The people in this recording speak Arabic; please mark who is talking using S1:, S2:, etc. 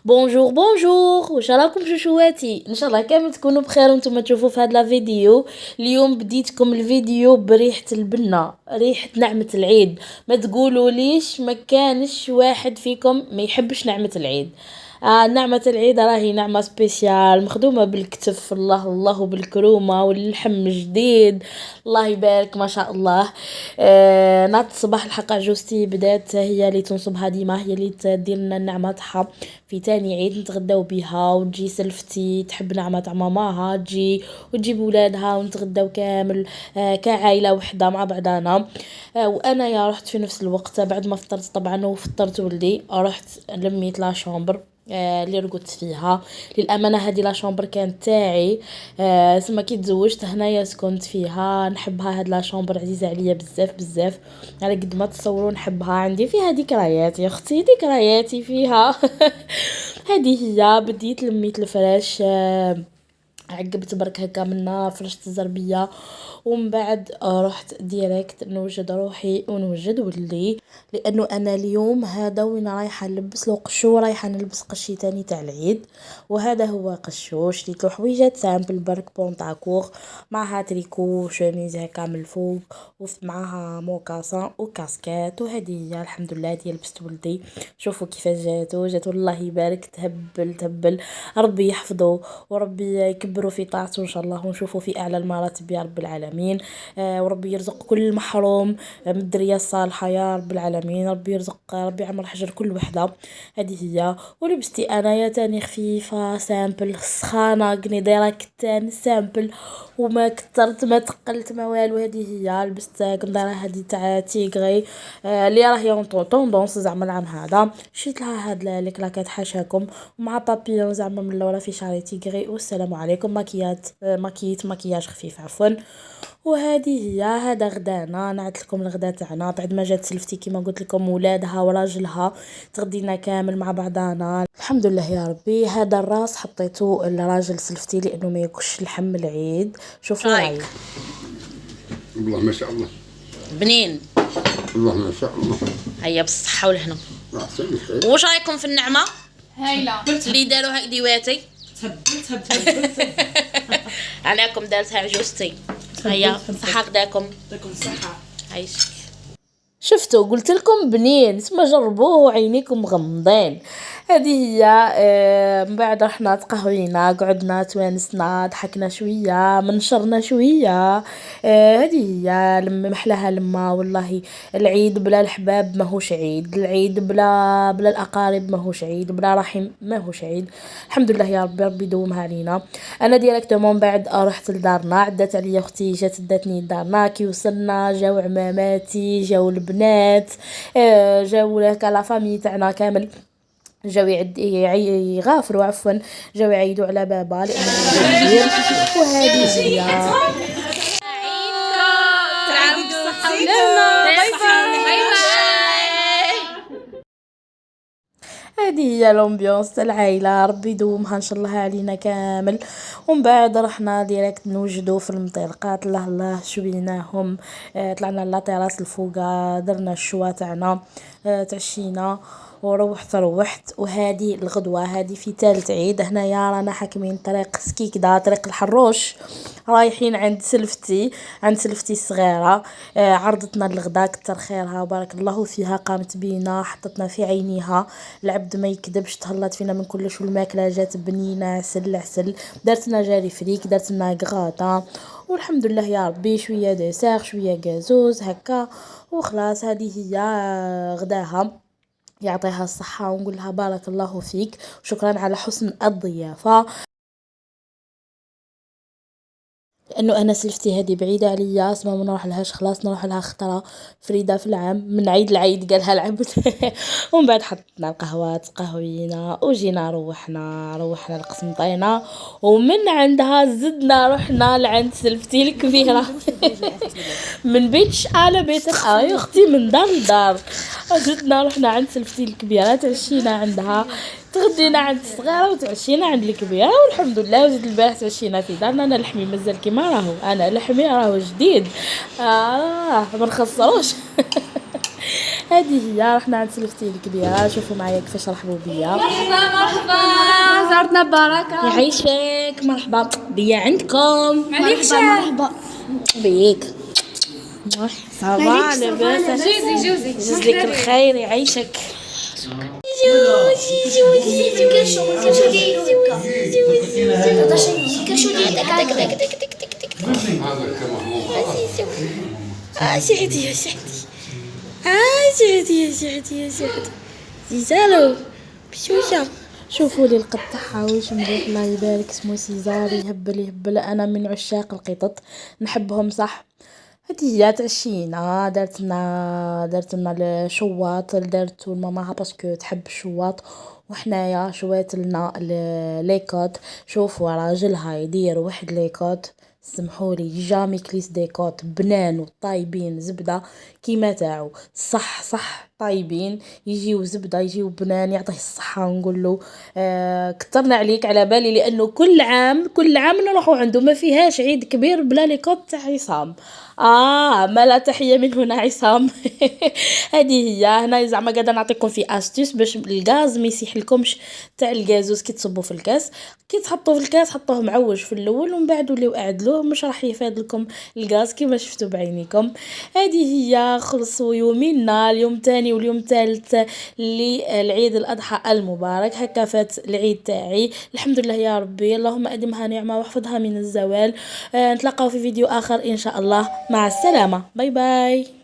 S1: بونجور بونجور، واش راكم شوشواتي؟ ان شاء الله كامل تكونوا بخير وانتم تشوفوا في هذا الفيديو. اليوم بديتكم الفيديو بريحه البنه، ريحه نعمه العيد. ما تقولوا ليش ما كانش واحد فيكم ما يحبش نعمه العيد. نعمة العيد راهي نعمة سبيسيال مخدومة بالكتف، الله الله، بالكرومة واللحم جديد، الله يبارك ما شاء الله. نعت الصباح الحق عجوزتي بدات هي اللي تنصبها ديما، هي اللي تدير لنا النعمة تاعها في تاني عيد نتغداو بها، وتجي سلفتي تحب نعمة تاع ماماها تجي وتجيب ولادها ونتغداو كامل كعائلة وحدة مع بعضنا. وانا يا رحت في نفس الوقت بعد ما فطرت طبعا وفطرت ولدي، رحت لميت لا شامبر اللي رقدت فيها. للامانه هذه لا شامبر كانت تاعي، ثم كي تزوجت هنايا سكنت فيها، نحبها هاد لا شامبر، عزيزه عليا بزاف بزاف، على قد ما تصوروا نحبها، عندي فيها ذكريات يا اختي، ذكرياتي فيها. هذه هي. بديت لميت الفراش، عقبت برك هكا منا فرشت الزربيه، ومن بعد رحت ديريكت نوجد روحي ونوجد ولدي، لانه انا اليوم هذا وين رايحه نلبس له قشو، رايحه نلبس قشي تاني تاع العيد، وهذا هو قشو. شريت له حويجات سامبل برك بونطاكور معها تريكو شوميز هكا من الفوق، معها موكاسان وكاسكيت، وهذه هي الحمد لله هذه لبست ولدي. شوفوا كيفاش جاتو الله يبارك، تهبل تهبل. ربي يحفظه وربي يكبروا في طاعته ان شاء الله، ونشوفوا في اعلى المراتب يا رب العالمين. وربي يرزق كل محروم من الدريه الصالحه يا رب العالمين، ربي يرزق، ربي يعمر حجر كل وحده. هذه هي. ولبستي انايا تاني خفيفه سامبل سخانه قني دايره كتان سامبل، وما كترت ما تقلت ما والو. هذه هي. لبست كنديره هذه تاع تيغري، اللي راهي طوندونس زعما العام هذا. شريت لها هاد الكلاكات حاشاكم، ومع بابيون زعما من اللورا في شعري تيغري. والسلام عليكم. ماكياج خفيف عفوا. وهذه هي. هذا غدانا، نعت لكم الغدا تاعنا بعد ما جات سلفتي كيما قلت لكم، ولادها وراجلها تغدينا كامل مع بعضنا الحمد لله يا ربي. هذا الراس حطيته لراجل سلفتي لانه ما ياكلش لحم العيد. شوفوا رايك.
S2: والله ما شاء الله
S1: بنين.
S2: والله ما شاء الله.
S1: هيا بالصحه والهنا.
S2: احسن.
S1: واش رايكم في النعمه
S3: هايله
S1: اللي داروها ديواتي؟
S3: تهبل
S1: عليكم دارتها عجوزتي. هيا صحه غداكم.
S3: يعطيكم الصحه.
S1: عايشك. شفتوا قلت لكم بنين، اسمع جربوه وعينيكم مغمضين. هذه هي. من بعد رحنا تقهوينا، قعدنا توانسنا، ضحكنا شويه، منشرنا شويه. هذه هي. لما محلاها لما والله العيد بلا الحباب ماهوش عيد، العيد بلا الاقارب ماهوش عيد، بلا رحم ماهوش عيد. الحمد لله يا ربي، ربي يدومها علينا. انا ديريكتومون بعد رحت لدارنا، عدات عليا اختي جات داتني لدارنا. كي وصلنا جاو عماماتي، جاو البنات، جاو هكا لا فامي تاعنا كامل، جاو يغافروا عفوا، جاو يعيدوا على بابا لانه كبير. وهذه هي. هذه هي لومبيونس تاع العائله، ربي يدومها ان شاء الله علينا كامل. ومن بعد رحنا ديريكت نوجدوا في المطيلقات، الله الله شويناهم. طلعنا لاطيراس الفوقا، درنا الشوا تاعنا، تعشينا روحت. وهذه الغدوه هذه في ثالث عيد هنايا رانا حاكمين طريق سكيكدا، طريق الحروش، رايحين عند سلفتي الصغيره. عرضتنا الغدا كتر خيرها وبارك الله فيها، قامت بينا حطتنا في عينيها، العبد ما يكذبش، تهلات فينا من كلش، والماكله جات بنينه عسل. دارتنا جاري فريك، دارتنا غراطه، والحمد لله يا ربي. شويه ديسير شويه غازوز هكا وخلاص. هذه هي غداها، يعطيها الصحة ونقول لها بارك الله فيك، وشكرا على حسن الضيافة. لانه انا سلفتي هذه بعيده عليا، اسمع ما نروح لهاش، خلاص نروح لها خطره فريده في العام من عيد لعيد قالها العبد. ومن بعد حطينا القهوه تقهوينا وجينا روحنا لقسنطينه، ومن عندها زدنا رحنا لعند سلفتي الكبيره. من بيتش على بيتك يا اختي، من دار لدار. زدنا رحنا عند سلفتي الكبيره، تعشينا عندها، تغدينا عند الصغيره وتعشينا عند الكبيره، والحمد لله. وزيد البارح تعشينا في دارنا. انا لحمي مازال كيما راهو، انا لحمي راهو جديد، ما نخسروش. هذه هي رحنا عند سلفتي الكبيره، شوفوا معايا كيفاش رحبوا بيا.
S3: مرحبا زارتنا بركة.
S1: يعيشك، مرحبا بيا عندكم.
S3: مرحبا
S1: بيك صافا لاباس.
S3: جوزي
S1: جزاك الخير يعيشك. سعدي يا سعدي، سعدي يا سعدي يا سعدي زيزالو بشوشة. شوفوا لي القط تاعها واش مليح، الله يبارك، اسمه سيزار، يهبل. انا من عشاق القطط، نحبهم صح. هذه هي تعشينا، درتنا الشواط، درتو لماماها باسكو تحب الشواط، وحنايا شوات لنا ليكوت. شوفوا راجلها يدير واحد ليكوت، سمحولي جامي كليس ديكوت بنان وطايبين زبده كيما تاعو، صح طايبين، يجيو زبده يجيو بنان، يعطيه الصحه. نقول له كثرنا عليك على بالي، لانه كل عام نروحوا عنده، ما فيهاش عيد كبير بلا ليكوت تاع عصام. ما لا تحيه من هنا عصام. هذه هي. هنا زعما قاعده نعطيكم في استيس باش الغاز ما يسيح لكمش تاع الغازوز. كي تصبوا في الكاس، كي تحطوه في الكاس حطوه معوج في الاول، ومن بعد وليو اعدلوه، مش راح يفاد لكم الغاز كما شفتوا بعينيكم. هذه هي. خلصوا يومينا، اليوم تاني واليوم ثالث للعيد الاضحى المبارك. هكا فات العيد تاعي الحمد لله يا ربي، اللهم ادمها نعمه واحفظها من الزوال. نتلاقاو في فيديو اخر ان شاء الله، مع السلامه، باي باي.